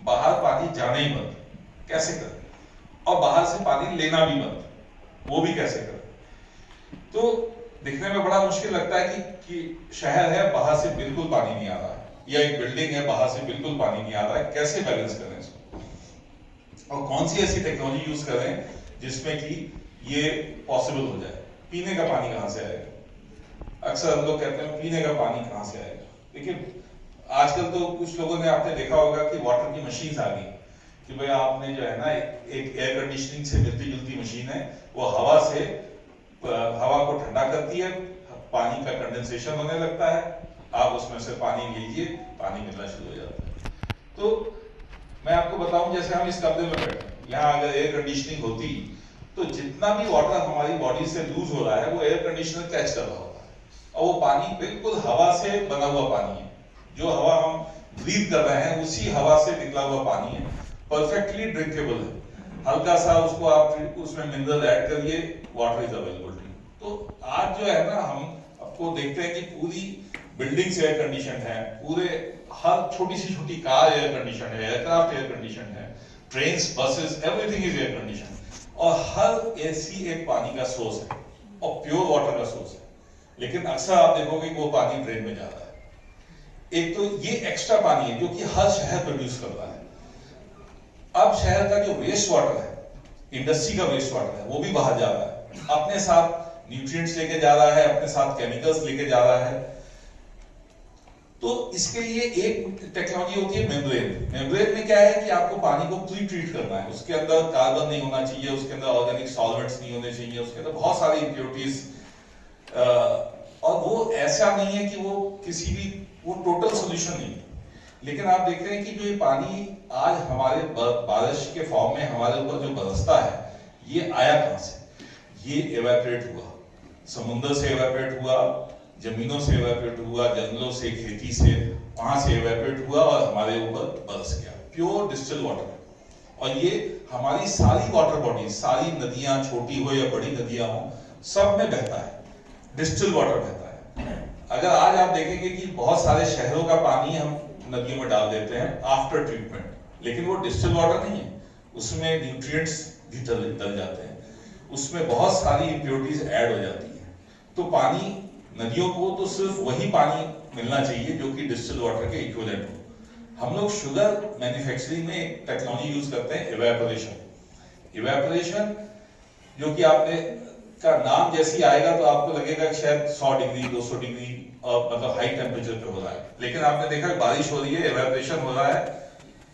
बाहर पानी जाना ही बंद, कैसे करें? और बाहर से पानी लेना भी बंद, वो भी कैसे करें? तो दिखने में बड़ा मुश्किल लगता है कि शहर है, बाहर से बिल्कुल पानी नहीं आ रहा है, या एक बिल्डिंग है, बाहर से बिल्कुल पानी नहीं आ रहा है, कैसे बैलेंस करें इसको? और कौन सी ऐसी टेक्नोलॉजी यूज करें जिसमें कि ये पॉसिबल हो जाए? पीने का पानी कहां से आएगा? अक्सर हम लोग कहते हैं पीने का पानी कहां से आएगा? देखिए आजकल तो कुछ लोगों ने, आपने देखा होगा कि वाटर की मशीन आ गई कि भाई आपने जो है ना एक एयर कंडीशनिंग से मिलती जुलती मशीन है, वो हवा से हवा को ठंडा करती है, पानी का कंडेंसेशन होने लगता है, आप उसमें से पानी लीजिए, पानी मिलना शुरू हो जाता है। तो मैं आपको बताऊं, जैसे हम इस कमरे में बैठे, यहाँ अगर एयर कंडीशनिंग होती तो जितना भी वाटर हमारी बॉडी से लूज हो रहा है वो एयर कंडीशनर कैच कर रहा होता है, और वो पानी बिल्कुल हवा से बना हुआ पानी है, जो हवा हम ब्रीथ कर रहे हैं उसी हवा से निकला हुआ पानी है, परफेक्टली ड्रिंकेबल है। हल्का सा उसको आप उसमें मिनरल ऐड करिए, वाटर इज अवेलेबल। तो आज जो है ना, हम आपको देखते हैं कि पूरी बिल्डिंग्स एयर कंडीशन है, पूरे हर छोटी सी छोटी कार एयर कंडीशन है, एयरक्राफ्ट एयर कंडीशन है, trains, buses, everything is air condition, और हर एसी एक पानी का सोर्स है और प्योर वाटर का सोर्स है। लेकिन अक्सर आप देखोगे कि वो पानी ड्रेन में जा रहा है। एक तो ये एक्स्ट्रा पानी है जो कि हर शहर प्रोड्यूस कर रहा है। अब शहर का जो वेस्ट वाटर है, इंडस्ट्री का वेस्ट वाटर है, वो भी बाहर जा रहा है, अपने साथ न्यूट्रिएंट्स लेके जा रहा है, अपने साथ केमिकल्स लेके जा रहा है। तो इसके लिए एक टेक्नोलॉजी होती है मेम्ब्रेन। मेम्ब्रेन में क्या है कि आपको पानी को प्री ट्रीट करना है, उसके अंदर कार्बन नहीं होना चाहिए, उसके अंदर ऑर्गेनिक सॉल्वेंट्स नहीं होने चाहिए, उसके अंदर बहुत सारी इम्प्योरिटीज, और वो ऐसा नहीं है कि वो किसी भी, वो टोटल सोल्यूशन नहीं है। लेकिन आप देख रहे हैं कि जो ये पानी आज हमारे बारिश के फॉर्म में हमारे ऊपर जो बरसता है, ये आया कहां से? ये एवेपोरेट हुआ, समुद्र से एवेपोरेट हुआ, जमीनों से एवेपोरेट हुआ, जंगलों से, खेती से, वहां से एवेपोरेट हुआ और हमारे ऊपर बरस गया। Pure distil water. और ये हमारी सारी वाटर बॉडी, सारी नदियां, छोटी हो या बड़ी नदियां हो, सब में बहता है, डिस्टिल वाटर बहता है। अगर आज आप देखेंगे कि बहुत सारे शहरों का पानी हम नदियों में डाल देते हैं आफ्टर ट्रीटमेंट, लेकिन वो डिस्टिल वाटर नहीं है, उसमें न्यूट्रिएंट्स भी डल जाते हैं, उसमें बहुत सारी इम्प्योरिटीज ऐड हो जाती है। तो पानी, नदियों को तो सिर्फ वही पानी मिलना चाहिए जो कि डिस्टिल वाटर के इक्विवेलेंट हो। हम लोग शुगर मैन्युफैक्चरिंग में एक टेक्नोलॉजी यूज करते हैं, इवेपोरेशन। इवेपोरेशन जो कि आपने का नाम जैसी आएगा तो आपको लगेगा कि शायद 100 डिग्री 200 डिग्री मतलब हाई टेम्परेचर पे हो रहा है, लेकिन आपने देखा बारिश हो रही है, इवेपोरेशन हो रहा है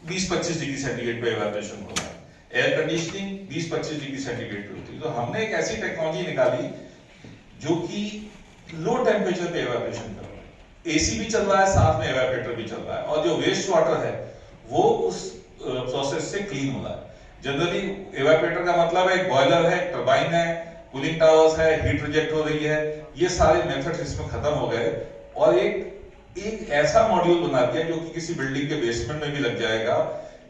20-25 डिग्री सेंटीग्रेड पे इवेपोरेशन हो रहा है। एयर कंडीशनिंग 20-25 डिग्री सेंटीग्रेड पे होती है। तो हमने एक ऐसी टेक्नोलॉजी निकाली जो कि लो टेम्परेचर पे इवेपोरेशन कर रहा है, एसी भी चल रहा है, साथ में इवेपोरेटर भी चल रहा है, और जो वेस्ट वाटर है वो उस प्रोसेस से क्लीन हो रहा है। जनरली इवेपोरेटर का मतलब है एक बॉयलर है, टरबाइन है, कूलिंग टावर्स है, हीट रिजेक्ट हो रही है, ये सारे मेथड्स इसमें खत्म हो गए, और एक ऐसा मॉड्यूल बना दिया जो कि किसी बिल्डिंग के बेसमेंट में भी लग जाएगा,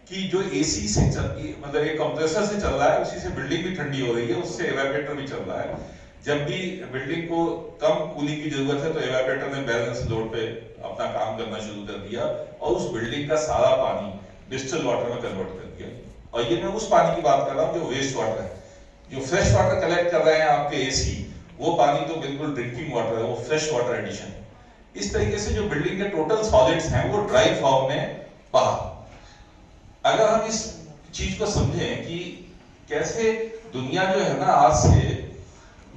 कि जो एसी से मतलब एक कंप्रेसर से चल रहा है, उसी से बिल्डिंग भी ठंडी हो रही है, उससे इवेपोरेटर भी चल रहा है। जब भी बिल्डिंग को कम कूलिंग की जरूरत है तो इवेपोरेटर ने बैलेंस लोड पे अपना काम करना शुरू कर दिया, और उस बिल्डिंग का सारा पानी डिस्टिल वाटर में कन्वर्ट कर दिया। और ये मैं उस पानी की बात कर रहा हूँ जो वेस्ट वाटर है। जो फ्रेश वाटर कलेक्ट कर रहे हैं आपके एसी, वो पानी तो बिल्कुल ड्रिंकिंग वाटर है, वो फ्रेश वाटर एडिशन है। इस तरीके से जो बिल्डिंग के टोटल सॉलिड्स हैं वो ड्राई फॉर्म में बाहर। अगर हम इस चीज को समझें कि कैसे दुनिया जो है ना, आज से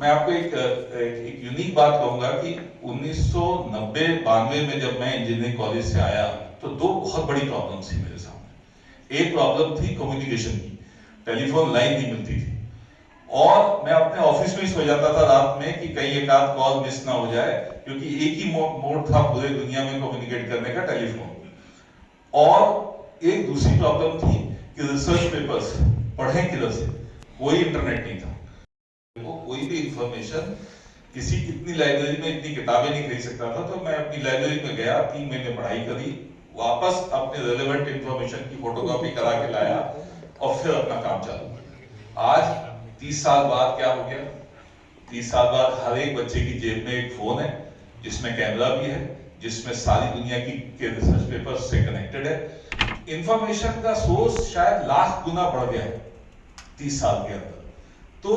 मैं आपको एक यूनिक बात कहूंगा कि 1990-92 में जब मैं इंजीनियरिंग कॉलेज से आया तो दो बहुत बड़ी प्रॉब्लम्स थी मेरे सामने। एक प्रॉब्लम थी कम्युनिकेशन की, टेलीफोन लाइन नहीं मिलती थी, और मैं अपने ऑफिस में ही सो जाता था रात में कि कहीं एक आध कॉल मिस ना हो जाए, क्योंकि एक ही मोड था पूरे दुनिया में कम्युनिकेट करने का, टेलीफोन। और एक दूसरी प्रॉब्लम थी कि रिसर्च पेपर्स पढ़ें किधर से, कोई इंटरनेट नहीं था, वो कोई भी इंफॉर्मेशन किसी इतनी लाइब्रेरी में इतनी किताबें नहीं खरीद सकता था। तो मैं अपनी लाइब्रेरी में गया, 3 महीने पढ़ाई करी, वापस अपने रेलेवेंट इंफॉर्मेशन की फोटोकॉपी करा के लाया और फिर अपना काम चालू। आज 30 साल बाद क्या हो गया? 30 साल बाद हर एक बच्चे की जेब में एक फोन है जिसमें कैमरा भी है, जिसमें सारी दुनिया की के रिसर्च पेपर्स से कनेक्टेड है, इंफॉर्मेशन का सोर्स शायद लाख गुना बढ़ गया है 30 साल के अंदर, तो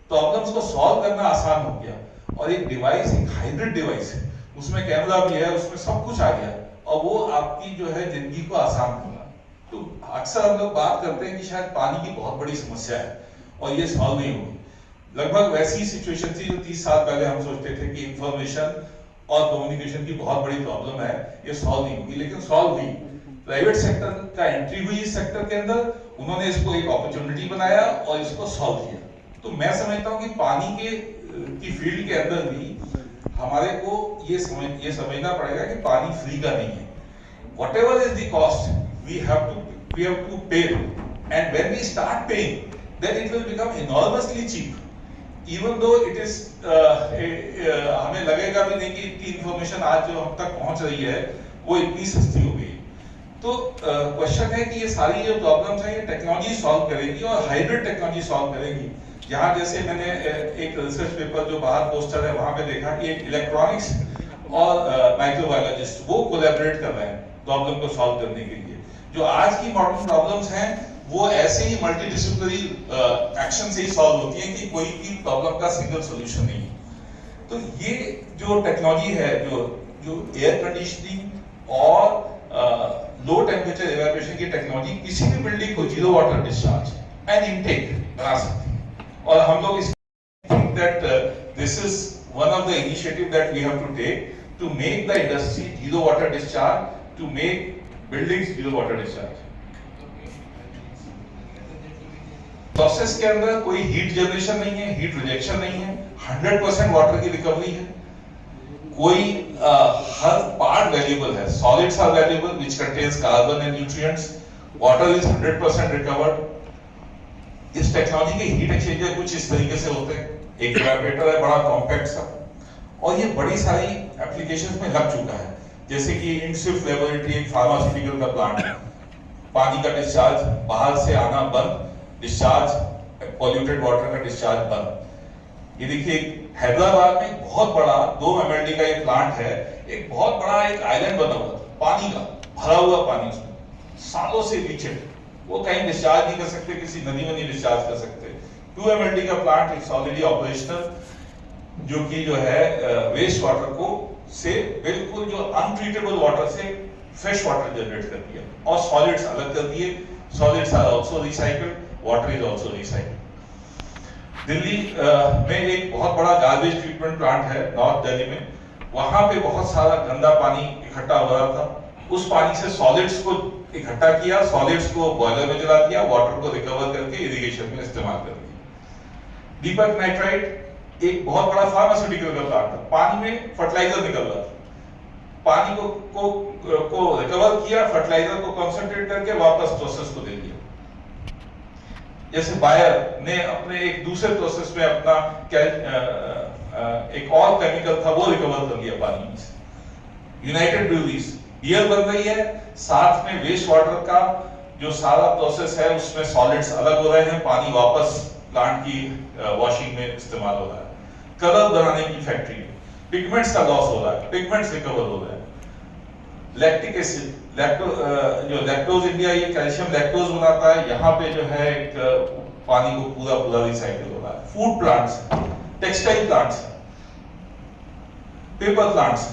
प्रॉब्लम्स को सॉल्व करना आसान हो गया। और एक डिवाइस, एक हाइब्रिड डिवाइस है, उसमें कैमरा भी है, उसमें सब कुछ आ गया, और वो आपकी जो है जिंदगी को आसान होगा। तो अक्सर हम लोग बात करते हैं कि शायद पानी की बहुत बड़ी समस्या है और ये सॉल्व नहीं होगी। लगभग वैसी सिचुएशन थी जो 30 साल पहले हम सोचते थे कि इंफॉर्मेशन और कम्युनिकेशन की बहुत बड़ी प्रॉब्लम है, ये सॉल्व नहीं होगी, लेकिन सॉल्व हुई। प्राइवेट सेक्टर का एंट्री हुई इस सेक्टर के अंदर, उन्होंने इसको एक अपॉर्चुनिटी बनाया और इसको सॉल्व किया। तो मैं समझता हूं कि पानी की फील्ड के अंदर भी हमारे को ये समझना पड़ेगा कि पानी फ्री का नहीं है। Whatever is the cost, we have to pay, and when we start paying, then it will become enormously cheap. Even though it is हमें लगेगा भी नहीं कि इतनी इंफॉर्मेशन आज जो हम तक पहुंच रही है वो इतनी सस्ती हो गई। तो क्वेश्चन है कि ये सारी जो प्रॉब्लम्स हैं ये टेक्नोलॉजी सॉल्व करेगी और हाइब्रिड टेक्नोलॉजी सॉल्व करेगी। जहां जैसे मैंने एक रिसर्च पेपर जो बाहर पोस्टर है वहां पे देखा कि एक इलेक्ट्रॉनिक्स और माइक्रोबायोलॉजिस्ट वो कोलैबोरेट कर रहे हैं प्रॉब्लम को सॉल्व करने के लिए। जो आज की मॉडर्न प्रॉब्लम्स हैं वो ऐसे ही मल्टीडिसिप्लिनरी एक्शन से ही सॉल्व होती है कि कोई भी प्रॉब्लम का सिंगल सॉल्यूशन नहीं है। तो ये जो टेक्नोलॉजी है, जो एयर कंडीशनिंग और लो टेम्परेचर इवैपोरेशन की टेक्नोलॉजी किसी भी बिल्डिंग को zero water discharge and intake बना सकती है। और हम लोग इस think that this is one of the initiative that we have to take to make the industry zero water discharge, to make buildings zero water discharge. Process के अंदर कोई हीट जनरेशन नहीं है, हीट रिजेक्शन नहीं है, 100% water की recovery है। कोई हर पार्ट वैल्यूएबल है, solids are valuable which contains carbon and nutrients, water is 100% recovered. इस टेक्नोलॉजी के हीट एक्सचेंजर कुछ इस तरीके से होते हैं, एक इवेपोरेटर है बड़ा कॉम्पैक्ट सा, और ये बड़ी सारी एप्लीकेशंस में लग चुका है। जैसे कि इंस्विफ्ट लेबोरेटरी एक फार्मास्यूटिकल का प्लांट है, पानी का डिस्चार्ज बाहर से आना बंद, डिस्चार्ज पॉल्यूटेड वाटर का डिस्चार्ज बंद। ये देखिए हैदराबाद में बहुत बड़ा 2 MLD का ये प्लांट है, एक बहुत बड़ा एक आइलैंड बना हुआ था पानी का, भरा हुआ पानी, उसमें सालों से लीचेड, वो कहीं डिस्चार्ज नहीं कर सकते, किसी नदी में नहीं डिस्चार्ज कर सकते। 2 MLD का प्लांट इट्स ऑलरेडी ऑपरेशनल, जो कि जो है वेस्ट वाटर को से बिल्कुल जो अनट्रीटेबल वाटर से फ्रेश वाटर जनरेट कर दिया और सॉलिड्स अलग कर दिए। Solids are also recycled, water is also recycled. Delhi में एक बहुत बड़ा गार्बेज ट्रीटमेंट प्लांट है नॉर्थ दिल्ली में, वहां पे बहुत सारा गंदा पानी इकट्ठा हो रहा था। उस पानी से सॉलिड्स को इकट्ठा किया, सॉलिड्स को बॉयलर में जला दिया, वाटर को रिकवर करके इरिगेशन में इस्तेमाल कर दिया। दीपक नाइट्राइट एक बहुत बड़ा फार्मास्यूटिकल का प्लांट था, पानी में फर्टिलाइजर निकल रहा था, पानी को रिकवर किया, फर्टिलाइजर को कंसंट्रेट करके वापस प्रोसेस को दे दिया। जैसे बायर ने अपने एक दूसरे प्रोसेस में अपना एक और केमिकल था वो रिकवर कर लिया पानी में से। यूनाइटेड ब्रूअरीज बियर बन रही है, साथ में वेस्ट वाटर का जो सारा प्रोसेस है उसमें सॉलिड्स अलग हो रहे हैं, पानी वापस प्लांट की वॉशिंग में इस्तेमाल हो रहा है। कलर बनाने की फैक्ट्री में पिगमेंट्स का लॉस हो रहा है, पिगमेंट्स रिकवर हो रहे हैं। लैक्टिक एसिड, जो लैक्टोज इंडिया ये कैल्शियम लैक्टोज बनाता है, यहाँ पे जो है एक पानी को पूरा रिसाइकिल हो रहा है। Food plants, textile plants, paper plants,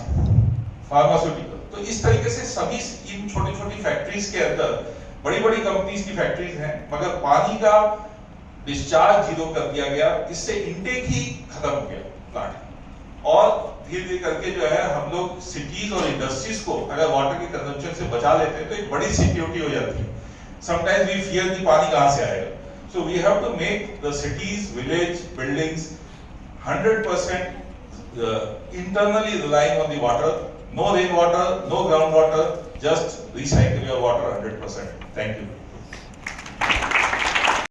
pharmaceutical, तो इस तरीके से सभी इन छोटी छोटी फैक्ट्रीज के अंदर बड़ी बड़ी कंपनीज की फैक्ट्रीज हैं, मगर पानी का डिस्चार्ज जीरो कर दिया गया, इससे इनटेक ही खत्म हो गया प्लांट। और धीरे धीरे करके जो है हम लोग सिटीज और इंडस्ट्रीज को अगर वाटर के कंजम्पशन से बचा लेते हैं तो एक बड़ी सिक्योरिटी हो जाती है। समटाइम्स वी फियर कि पानी कहां से आएगा, so we have to make the cities, village, buildings 100% internally relying on the water, no rain water, no ground water, just recycle your water 100%. Thank you.